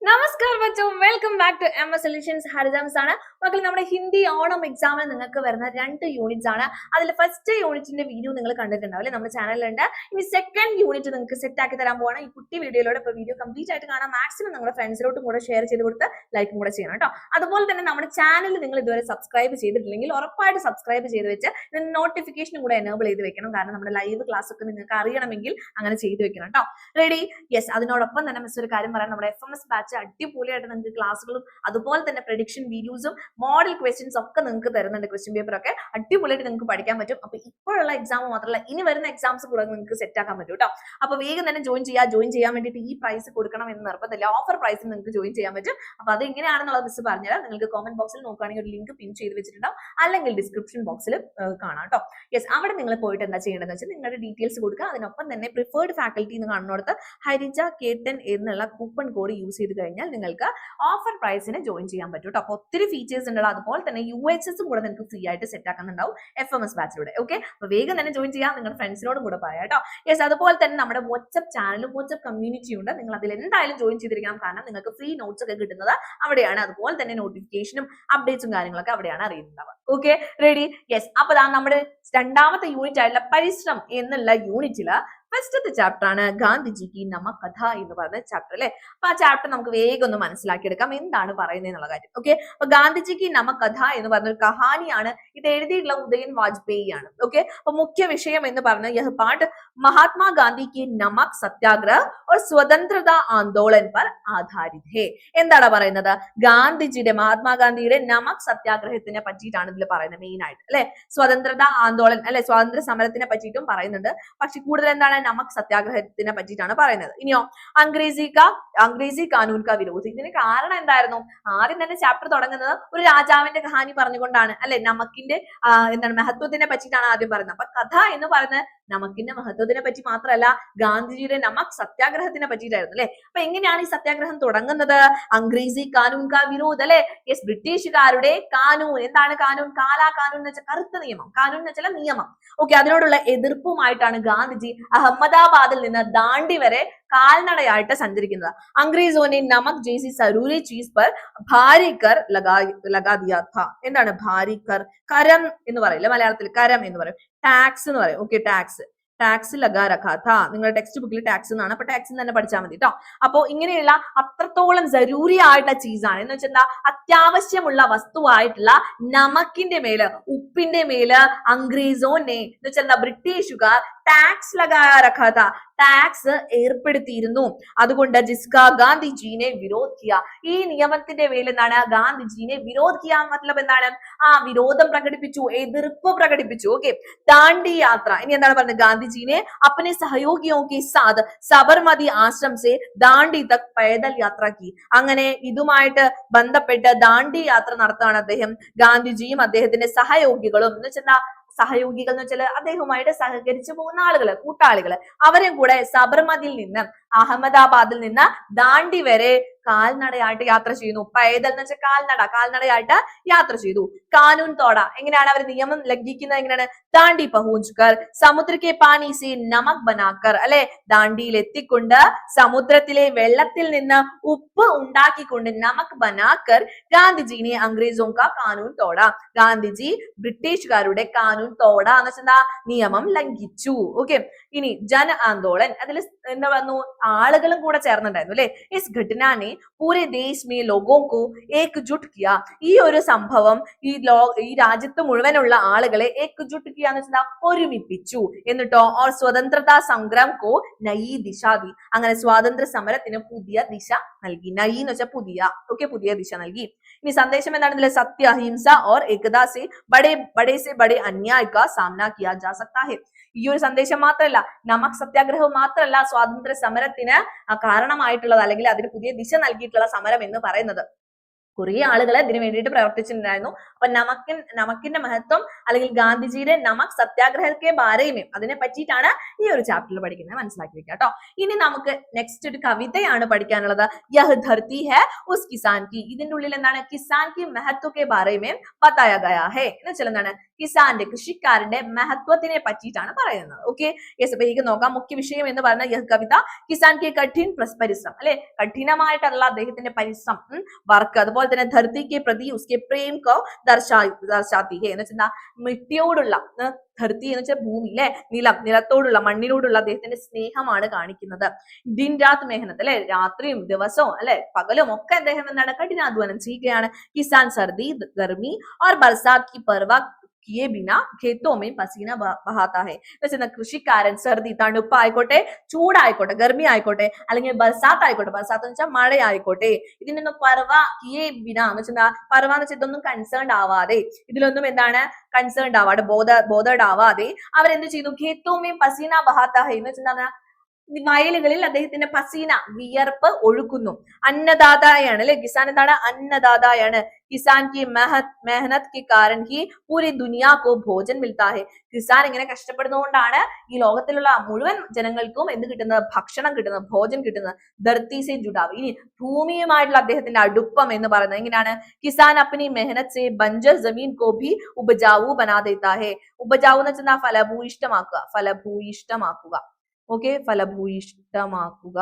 നമസ്കാരം ബച്ചോ, welcome back to M S solutions. ഹരിജാംസ് ആണ് മക്കൾ. നമ്മുടെ ഹിന്ദി ഓണം എക്സാമിന് നിങ്ങൾക്ക് വരുന്ന 2 യൂണിറ്റ്സ് ആണ്. അതിൽ ഫസ്റ്റ് യൂണിറ്റിന്റെ വീഡിയോ നിങ്ങൾ കണ്ടിട്ടുണ്ടാവും അല്ലെ, നമ്മുടെ ചാനലിലുണ്ട്. ഇനി സെക്കൻഡ് യൂണിറ്റ് നിങ്ങൾക്ക് സെറ്റ് ആക്കി തരാൻ പോവാണ് ഈ കുട്ടി വീഡിയോയിലൂടെ. ഇപ്പോൾ വീഡിയോ കംപ്ലീറ്റ് ആയിട്ട് കാണാൻ മാക്സിമം നിങ്ങളുടെ ഫ്രണ്ട്സിലോട്ടും കൂടെ ഷെയർ ചെയ്ത് കൊടുത്ത് ലൈക്കും കൂടെ ചെയ്യണം കേട്ടോ. അതുപോലെ തന്നെ നമ്മുടെ ചാനൽ നിങ്ങൾ ഇതുവരെ സബ്സ്ക്രൈബ് ചെയ്തിട്ടില്ലെങ്കിൽ ഉറപ്പായിട്ട് സബ്സ്ക്രൈബ് ചെയ്ത് വെച്ച് നോട്ടിഫിക്കേഷൻ കൂടെ എനേബിൾ ചെയ്ത് വെക്കണം. കാരണം നമ്മുടെ ലൈവ് ക്ലാസ് ഒക്കെ നിങ്ങൾക്ക് അറിയണമെങ്കിൽ അങ്ങനെ ചെയ്ത് വെക്കണം കേട്ടോ. റെഡി? യെസ്. അതിനോടൊപ്പം തന്നെ മിസ് ഒരു കാര്യം പറയാം, നമ്മുടെ FMS ബാച്ച് അടിപൊളിയായിട്ട് നിങ്ങൾക്ക് ക്ലാസ്സുകളും അതുപോലെ തന്നെ പ്രഡിക്ഷൻ വീഡിയോസും മോഡൽ ക്വസ്റ്റ്യൻസ് ഒക്കെ നിങ്ങൾക്ക് തരുന്നുണ്ട്. ക്വസ്റ്റ്യൻ പേപ്പർ ഒക്കെ അടിപൊളിയായിട്ട് നിങ്ങൾക്ക് പഠിക്കാൻ പറ്റും. അപ്പൊ ഇപ്പോഴുള്ള എക്സാം മാത്രമല്ല, ഇനി വരുന്ന എക്സാംസ് കൂടെ നിങ്ങൾക്ക് സെറ്റ് ആക്കാൻ പറ്റും കേട്ടോ. അപ്പൊ വേഗം തന്നെ ജോയിൻ ചെയ്യാൻ വേണ്ടിയിട്ട് ഈ പ്രൈസ് കൊടുക്കണം എന്ന് നിർബന്ധമില്ല. ഓഫർ പ്രൈസിൽ നിങ്ങൾക്ക് ജോയിൻ ചെയ്യാൻ പറ്റും. അപ്പൊ അത് എങ്ങനെയാണെന്നുള്ളത് മിസ് പറഞ്ഞുതരാം. നിങ്ങൾക്ക് കമന്റ് ബോക്സിൽ നോക്കുകയാണെങ്കിൽ ഒരു ലിങ്ക് പിൻ ചെയ്ത് വെച്ചിട്ടുണ്ടാവും, അല്ലെങ്കിൽ ഡിസ്ക്രിപ്ഷൻ ബോക്സിൽ കാണാം കേട്ടോ. യെസ്. അവിടെ നിങ്ങൾ പോയിട്ട് എന്താ ചെയ്യേണ്ടതെന്ന് വെച്ചാൽ നിങ്ങളുടെ ഡീറ്റെയിൽസ് കൊടുക്കുക. അതിനൊപ്പം തന്നെ പ്രിഫേർഡ് ഫാക്കൽറ്റി എന്ന് കാണുന്നിടത്ത് ഹരിജ K10 എന്നുള്ള കൂപ്പൺ കോഡ് യൂസ് ചെയ്ത് കഴിഞ്ഞാൽ നിങ്ങൾക്ക് ഓഫർ പ്രൈസിന് ജോയിൻ ചെയ്യാൻ പറ്റും കേട്ടോ. അപ്പൊ ഒത്തിരി ഫീച്ചേഴ്സ് ഉണ്ട്. അതുപോലെ തന്നെ UHS കൂടെ നിങ്ങൾക്ക് ഫ്രീ ആയിട്ട് സെറ്റ് ആക്കുന്നുണ്ടാവും FMS ബാച്ചിലൂടെ. ഓക്കെ, അപ്പൊ വേഗം തന്നെ ജോയിൻ ചെയ്യാം. നിങ്ങളുടെ ഫ്രണ്ട്സിനോടും കൂടെ പറയാം കേട്ടോ. യെസ്. അതുപോലെ തന്നെ നമ്മുടെ വാട്സ്ആപ്പ് ചാനലും വാട്സ്ആപ്പ് കമ്മ്യൂണിറ്റിയും ഉണ്ട്. നിങ്ങൾ അതിൽ എന്തായാലും ജോയിൻ ചെയ്തിരിക്കണം. കാരണം നിങ്ങൾക്ക് ഫ്രീ നോട്ട്സ് ഒക്കെ കിട്ടുന്നത് അവിടെയാണ്. അതുപോലെ തന്നെ നോട്ടിഫിക്കേഷനും അപ്ഡേറ്റ്സും കാര്യങ്ങളൊക്കെ അവിടെയാണ് അറിയുന്നുണ്ടാവുക. Okay, ready? യെസ്. അപ്പൊ നമ്മുടെ രണ്ടാമത്തെ യൂണിറ്റ് ആയിട്ടുള്ള പരിശ്രം എന്നുള്ള യൂണിറ്റില് ഫസ്റ്റത്തെ ചാപ്റ്റർ ആണ് ഗാന്ധിജിക്ക് നമക് കഥ എന്ന് പറയുന്ന ചാപ്റ്റർ അല്ലെ. അപ്പൊ ആ ചാപ്റ്റർ നമുക്ക് വേഗം ഒന്ന് മനസ്സിലാക്കിയെടുക്കാം എന്താണ് പറയുന്നത് എന്നുള്ള കാര്യം. ഓക്കെ, അപ്പൊ ഗാന്ധിജിക്ക് നമക് കഥ എന്ന് പറഞ്ഞ ഒരു കഹാനിയാണ്. ഇത് എഴുതിയിട്ടുള്ള ഉദയൻ വാജ്പേയി ആണ്. ഓക്കെ, അപ്പൊ മുഖ്യ വിഷയം എന്ന് പറഞ്ഞ യഹ് പാഠ് മഹാത്മാ ഗാന്ധി की नमक सत्याग्रह और स्वतंत्रता आंदोलन पर आधारित है. എന്താണ് പറയുന്നത്? ഗാന്ധിജിയുടെ മഹാത്മാഗാന്ധിയുടെ നമക് സത്യാഗ്രഹത്തിനെ പറ്റിയിട്ടാണ് ഇതിൽ പറയുന്നത് മെയിൻ ആയിട്ട് അല്ലെ. സ്വതന്ത്രത ആന്തോളൻ അല്ലെ, സ്വാതന്ത്ര്യ സമരത്തിനെ പറ്റിയിട്ടും പറയുന്നുണ്ട്. പക്ഷെ കൂടുതൽ എന്താണ് നമക് സത്യാഗ്രഹത്തിനെ പറ്റിയിട്ടാണ് പറയുന്നത്. ഇനിയോ അംഗ്രേസി കാനൂൻ കാ വിരോധി. ഇതിന് കാരണം എന്തായിരുന്നു? ആദ്യം തന്നെ ചാപ്റ്റർ തുടങ്ങുന്നത് ഒരു രാജാവിന്റെ കഹാനി പറഞ്ഞുകൊണ്ടാണ് അല്ലെ. നമക്കിന്റെ മഹത്വത്തിനെ പറ്റിയിട്ടാണ് ആദ്യം പറയുന്നത്. അപ്പൊ കഥ എന്ന് പറയുന്നത് നമക്കിന്റെ മഹത്വത്തിനെ പറ്റി മാത്രമല്ല, ഗാന്ധിജിയുടെ നമക് സത്യാഗ്രഹത്തിനെ പറ്റിയിട്ടായിരുന്നു അല്ലെ. അപ്പൊ എങ്ങനെയാണ് ഈ സത്യാഗ്രഹം തുടങ്ങുന്നത്? അംഗ്രേസി കാനൂൻ കാ വിരോധ് അല്ലെ. യെസ്, ബ്രിട്ടീഷുകാരുടെ കാനൂൻ. എന്താണ് കാനൂൻ? കാലാ കാനൂൻ എന്ന് വെച്ചാൽ കറുത്ത നിയമം, കാനൂൻ എന്ന് വെച്ചാൽ നിയമം. ഓക്കെ, അതിനോടുള്ള എതിർപ്പുമായിട്ടാണ് ഗാന്ധിജി അഹമ്മദാബാദിൽ നിന്ന് ദാണ്ഡി വരെ കാൽനടയായിട്ട് സഞ്ചരിക്കുന്നത്. അംഗ്രേസോനെ നമക് ജേസി സരൂരി ചീസ് പർ ഭാരി കർ ലഗാ ദിയാ ഥാ. എന്താണ് ഭാരി കർ? കരം എന്ന് പറയില്ല മലയാളത്തിൽ, കരം എന്ന് പറയും. ടാക്സ് എന്ന് പറയും. ഓക്കെ, ടാക്സ് ലഗാ രഖാ ഥാ. നിങ്ങളുടെ ടെക്സ്റ്റ് ബുക്കിൽ ടാക്സ് എന്നാണ്. അപ്പൊ ടാക്സ് തന്നെ പഠിച്ചാൽ മതി കേട്ടോ. അപ്പൊ ഇങ്ങനെയുള്ള അത്രത്തോളം ജരൂരി ആയിട്ടുള്ള ചീസാണ് എന്ന് വെച്ചാൽ അത്യാവശ്യമുള്ള വസ്തുവായിട്ടുള്ള നമക്കിന്റെ മേല്, ഉപ്പിന്റെ മേല് അംഗ്രേസോനെ എന്ന് വെച്ചാൽ ബ്രിട്ടീഷുകാർ ടാക്സ് ലഗാ രഖാ ഥാ, ടാക്സ് ഏർപ്പെടുത്തിയിരുന്നു. അതുകൊണ്ട് ജിസ്കാ ഗാന്ധിജീനെ വിരോധ് കിയ. ഈ നിയമത്തിന്റെ മേൽ എന്താണ്? ഗാന്ധിജീനെ വിരോധ് കിയ. മതലബ് എന്താണ്? വിരോധം പ്രകടിപ്പിച്ചു, എതിർപ്പ് പ്രകടിപ്പിച്ചു. ഓക്കെ, ദാണ്ഡി യാത്ര. ഇനി എന്താണ് പറഞ്ഞത്? ഗാന്ധിജീനെ अपने सहयोगियों के साथ സബർമതി ആശ്രം സെ ദാണ്ഡി തക് പൈദൽ യാത്ര കി. അങ്ങനെ ഇതുമായിട്ട് ബന്ധപ്പെട്ട് ദാണ്ഡി യാത്ര നടത്തുകയാണ് അദ്ദേഹം. ഗാന്ധിജിയും അദ്ദേഹത്തിന്റെ സഹയോഗികളും എന്ന് വെച്ചാൽ സഹയോഗികൾ എന്ന് വെച്ചാൽ അദ്ദേഹവുമായിട്ട് സഹകരിച്ചു പോകുന്ന ആളുകള്, കൂട്ടാളികള്, അവരെയും കൂടെ സബർമതിയിൽ നിന്ന് അഹമ്മദാബാദിൽ നിന്ന് ദാണ്ഡി വരെ കാൽനടയായിട്ട് യാത്ര ചെയ്യുന്നു. പൈദൽ എന്ന് വെച്ചാൽ കാൽനടയായിട്ട് യാത്ര ചെയ്തു. കാനൂൻ തോട. എങ്ങനെയാണ് അവർ നിയമം ലംഘിക്കുന്നത്? എങ്ങനെയാണ്? ദാണ്ഡി പഹൂഞ്ച് കർ സമുദ്രക്കെ പാനി സെ നമക് ബനാക്കർ അല്ലെ. ദാണ്ഡിയിൽ എത്തിക്കൊണ്ട് സമുദ്രത്തിലെ വെള്ളത്തിൽ നിന്ന് ഉപ്പ് ഉണ്ടാക്കിക്കൊണ്ട് നമക് ബനാക്കർ ഗാന്ധിജിനെ അംഗ്രേസോ കാ കാനൂൻ തോട. ഗാന്ധിജി ബ്രിട്ടീഷുകാരുടെ കാനൂൻ തോട എന്ന് വെച്ചാൽ നിയമം ലംഘിച്ചു. ഓക്കെ, ഇനി ജന ആന്തോളൻ. അതിൽ എന്താ പറഞ്ഞു? ആളുകളും കൂടെ ചേർന്നുണ്ടായിരുന്നു അല്ലെ. ഇസ് ഘട്ടനാനെ പൂരെ ദേശ് മേ ലോഗോं को एकजुट किया. ഈ ഒരു സംഭവം ഈ രാജ്യത്ത് മുഴുവനുള്ള ആളുകളെ एकजुट किया എന്ന് വെച്ചാൽ ഒരുമിപ്പിച്ചു. എന്നിട്ടോ और स्वतंत्रता संग्राम को नई दिशा दी. അങ്ങനെ സ്വാതന്ത്ര്യ സമരത്തിന് പുതിയ ദിശ നൽകി. നയി എന്ന് വെച്ചാൽ പുതിയ. ഓക്കെ, പുതിയ ദിശ നൽകി. ഇനി സന്ദേശം എന്താണ്? സത്യ, അഹിംസ और एकता से बड़े से बड़े अन्याय का सामना किया जा सकता है. ഈ ഒരു സന്ദേശം മാത്രമല്ല, നമക് സത്യാഗ്രഹവും മാത്രമല്ല സ്വാതന്ത്ര്യ സമരത്തിന് കാരണമായിട്ടുള്ളത് അല്ലെങ്കിൽ അതിന് പുതിയ ദിശ നൽകിയിട്ടുള്ള സമരം എന്ന് പറയുന്നത്. കുറെ ആളുകൾ ഇതിനു വേണ്ടിയിട്ട് പ്രവർത്തിച്ചിട്ടുണ്ടായിരുന്നു. അപ്പൊ നമക്കിന്റെ മഹത്വം അല്ലെങ്കിൽ ഗാന്ധിജിയുടെ നമക് സത്യാഗ്രഹക്കെ ബാരേമേം അതിനെ പറ്റിയിട്ടാണ് ഈ ഒരു ചാപ്റ്ററിൽ പഠിക്കുന്നത്, മനസ്സിലാക്കി വെക്കുക കേട്ടോ. ഇനി നമുക്ക് നെക്സ്റ്റ് ഒരു കവിതയാണ് പഠിക്കാനുള്ളത്. യഹ് ധർത്തി ഹെ ഉസ് കിസാൻ കി. ഇതിന്റെ ഉള്ളിൽ എന്താണ്? കിസാൻ കി മഹത്വ കെ ബാരേമേം ബതായ ഗയാ ഹെ എന്ന് വെച്ചാൽ എന്താണ്? കിസാന്റെ കൃഷിക്കാരന്റെ മഹത്വത്തിനെ പറ്റിയിട്ടാണ് പറയുന്നത്. Okay, yes. അപ്പൊ എനിക്ക് നോക്കാം. മുഖ്യ വിഷയം എന്ന് പറഞ്ഞ യഹ് കവിത കിസാൻ കെ കഠിൻ പരിശ്രമം, അല്ലെ, കഠിനമായിട്ടുള്ള അദ്ദേഹത്തിന്റെ പരിശ്രമം, വർക്ക്, അതുപോലെ തന്നെ ധർത്തി കെ പ്രതി ഉസ്കെ പ്രേം കോ ദർശാത്തി ഹെ എന്ന് വെച്ചാൽ മിട്ടിയോടുള്ള, ധർത്തി എന്ന് വെച്ചാൽ ഭൂമി, അല്ലെ, നിലത്തോടുള്ള, മണ്ണിനോടുള്ള അദ്ദേഹത്തിന്റെ സ്നേഹമാണ് കാണിക്കുന്നത്. ദിൻ രാത് മെഹനത്ത്, അല്ലെ, രാത്രിയും ദിവസവും, അല്ലെ, പകലും ഒക്കെ അദ്ദേഹം എന്താണ്? കഠിനാധ്വാനം ചെയ്യുകയാണ്. കിസാൻ സർദി ഗർമി और बरसात की परवाह किए बिना खेतों में पसीना बहाता है. കൃഷിക്കാരൻ സർദി, തണുപ്പായിക്കോട്ടെ, ചൂടായിക്കോട്ടെ, ഗർമി ആയിക്കോട്ടെ, അല്ലെങ്കിൽ ബർസാത്ത് ആയിക്കോട്ടെ, ബർസാത്ത് എന്ന് വെച്ചാൽ മഴ ആയിക്കോട്ടെ, ഇതിനൊന്നും പർവ കിയെ ബിന എന്ന് വെച്ചാൽ പർവ എന്ന് വെച്ചാൽ ഇതൊന്നും കൺസേൺഡ് ആവാതെ, ഇതിലൊന്നും എന്താണ്? കൺസേൺഡ് ആവാതെ, ബോധേഡ് ആവാതെ അവരെന്ത് ചെയ്തു? ഖേത്തോമേം പസീന ബഹാത്ത ഹൈ എന്ന് വെച്ചാൽ വയലുകളിൽ അദ്ദേഹത്തിന്റെ പസീന, വിയർപ്പ് ഒഴുക്കുന്നു. അന്നദാതായാണ്, അല്ലെ, കിസാൻ എന്താണ്? അന്നദാതായാണ്. കിസാൻ കി മെഹനത് കി കാരൻ ഹി പൂരി ദുനിയാ കോ ഭോജൻ മിൽത്താ ഹെ. കിസാൻ ഇങ്ങനെ കഷ്ടപ്പെടുന്നതുകൊണ്ടാണ് ഈ ലോകത്തിലുള്ള മുഴുവൻ ജനങ്ങൾക്കും എന്ത് കിട്ടുന്നത്? ഭക്ഷണം കിട്ടുന്നത്, ഭോജൻ കിട്ടുന്നത്. ധർത്തി സെ ജുഡാവ്. ഇനി ഭൂമിയുമായിട്ടുള്ള അദ്ദേഹത്തിന്റെ അടുപ്പം എന്ന് പറയുന്നത് എങ്ങനെയാണ്? കിസാൻ അപ്നി മെഹനത് സെ ബഞ്ചർ ജമീൻ കോ ഭി ഉപജാവു ബനാ ദേത്താ ഹെ. ഉപജാവു എന്ന് വെച്ചാൽ ഫലഭൂയിഷ്ടമാക്കുക. ഓക്കെ, ഫലഭൂയിഷ്ടമാക്കുക.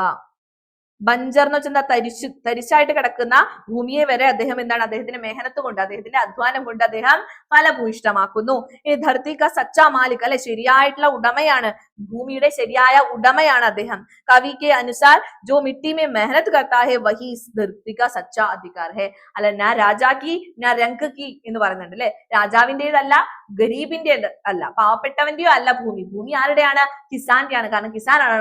ബഞ്ചർ എന്ന് വെച്ചാൽ തരിശായിട്ട് കിടക്കുന്ന ഭൂമിയെ വരെ അദ്ദേഹം എന്താണ്? അദ്ദേഹത്തിന്റെ മെഹനത്ത് കൊണ്ട്, അദ്ദേഹത്തിന്റെ അധ്വാനം കൊണ്ട് അദ്ദേഹം ഫലഭൂയിഷ്ടമാക്കുന്നു. ഈ ധർത്തി ക സച്ചാ മാലിക്, അല്ലെ, ശരിയായിട്ടുള്ള ഉടമയാണ്, ഭൂമിയുടെ ശരിയായ ഉടമയാണ് അദ്ദേഹം. കവി കെ അനുസാർ ജോ മിട്ടി മേ മെഹനത്ത് കർത്താ ഹെ വഹി ധർത്തി ക സച്ചാ അധികാർ ഹെ. അല്ല, നാ രാജാ കി നാ രംഗ് കി എന്ന് പറയുന്നുണ്ട്, അല്ലെ, രാജാവിന്റേതല്ല, ഗരീബിന്റെ അല്ല, പാവപ്പെട്ടവന്റെയോ അല്ല ഭൂമി. ഭൂമി ആരുടെയാണ്? കിസാന്റെയാണ്. കാരണം കിസാനാണ്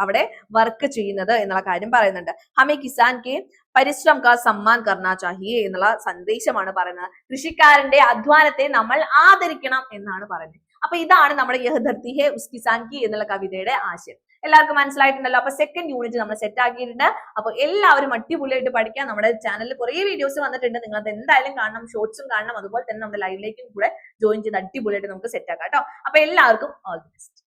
അവിടെ വർക്ക് ചെയ്യുന്നത് എന്നുള്ള കാര്യം പറയുന്നുണ്ട്. ഹമേ കിസാൻ കെ പരിശ്രം കാ സമ്മാൻ കർണാ ചാഹിയെ എന്നുള്ള സന്ദേശമാണ് പറയുന്നത്. കൃഷിക്കാരന്റെ അധ്വാനത്തെ നമ്മൾ ആദരിക്കണം എന്നാണ് പറയുന്നത്. അപ്പൊ ഇതാണ് നമ്മുടെ യഹ് ധർത്തി ഹെ ഉസ് കിസാൻ കി എന്നുള്ള കവിതയുടെ ആശയം. എല്ലാവർക്കും മനസ്സിലായിട്ടുണ്ടല്ലോ. അപ്പൊ സെക്കൻഡ് യൂണിറ്റ് നമ്മൾ സെറ്റ് ആക്കിയിട്ടുണ്ട്. അപ്പൊ എല്ലാവരും അടിപൊളിയായിട്ട് പഠിക്കാൻ നമ്മുടെ ചാനലിൽ കുറെ വീഡിയോസ് വന്നിട്ടുണ്ട്. നിങ്ങൾ അത് എന്തായാലും കാണണം, ഷോർട്സും കാണണം, അതുപോലെ തന്നെ നമ്മുടെ ലൈവിലേക്കും കൂടെ ജോയിൻ ചെയ്ത് അടിപൊളിയായിട്ട് നമുക്ക് സെറ്റ് ആക്കാം കേട്ടോ. അപ്പൊ എല്ലാവർക്കും ഓൾ ദി ബെസ്റ്റ്.